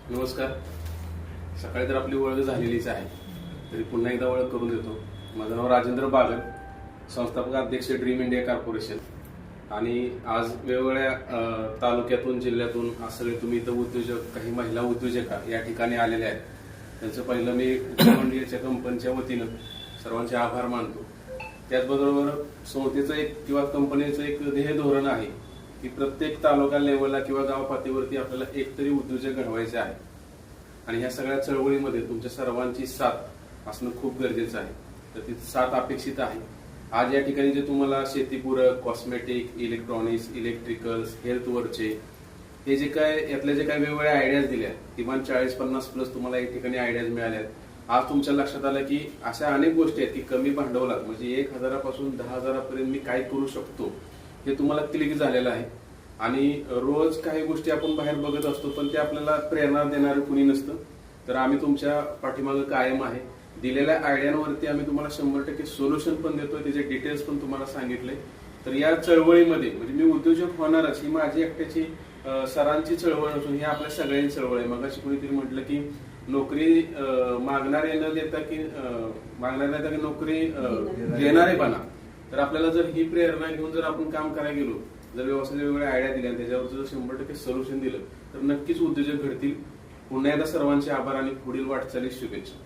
नमस्कार. सकाळी तर आपली ओळख झालेलीच आहे, तरी पुन्हा एकदा ओळख करून देतो. माझं नाव राजेंद्र बागल, संस्थापक अध्यक्ष ड्रीम इंडिया कॉर्पोरेशन. आणि आज वेगवेगळ्या तालुक्यातून जिल्ह्यातून आज सगळे तुम्ही इथं उद्योजक, काही महिला उद्योजका या ठिकाणी आलेले आहेत. त्यांचं पहिलं मी इंडियाच्या कंपनीच्या वतीनं सर्वांचे आभार मानतो. त्याचबरोबर संस्थेचं एक किंवा कंपनीचं एक ध्येय धोरण आहे की प्रत्येक तालुका लेवलला किंवा गाव पातळीवरती आपल्याला एकतरी उद्योजक घडवायचे आहे. आणि ह्या सगळ्या चळवळीमध्ये तुमच्या सर्वांची साथ असणं खूप गरजेचं आहे. तर ती साथ अपेक्षित आहे. आज या ठिकाणी जे तुम्हाला शेतीपूरक, कॉस्मेटिक, इलेक्ट्रॉनिक्स, इलेक्ट्रिकल्स, हेल्थवरचे हे जे काय यातल्या जे काही वेगवेगळ्या आयडियाज दिल्या, किमान 40-50 प्लस तुम्हाला एक ठिकाणी आयडियाज मिळाल्या. आज तुमच्या लक्षात आलं की अशा अनेक गोष्टी आहेत की कमी भांडवलात म्हणजे 1,000 पासून 10,000 पर्यंत मी काय करू शकतो हे तुम्हाला क्लिक झालेलं आहे. आणि रोज काही गोष्टी आपण बाहेर बघत असतो, पण ते आपल्याला प्रेरणा देणारं कुणी नसतं. तर आम्ही तुमच्या पाठीमागे कायम आहे. दिलेल्या आयडियांवरती आम्ही तुम्हाला 100% सोल्युशन पण देतोय, त्याचे डिटेल्स पण तुम्हाला सांगितले. तर या चळवळीमध्ये म्हणजे मी उद्योजक होणारच ही माझी एकट्याची सरांची चळवळ नसून ही आपल्या सगळ्यांची चळवळ आहे. मगाशी कुणीतरी म्हटलं की नोकरी मागणारे न देता की नोकरी घेणारे बना. तर आपल्याला जर ही प्रेरणा घेऊन जर आपण काम करायला गेलो, जर व्यवस्थित वेगवेगळ्या आयडिया दिल्या, त्याच्यावर जर 100% सोल्युशन दिलं तर नक्कीच उद्योजक घडतील. पुन्हा एकदा सर्वांचे आभार आणि पुढील वाटचालीस शुभेच्छा.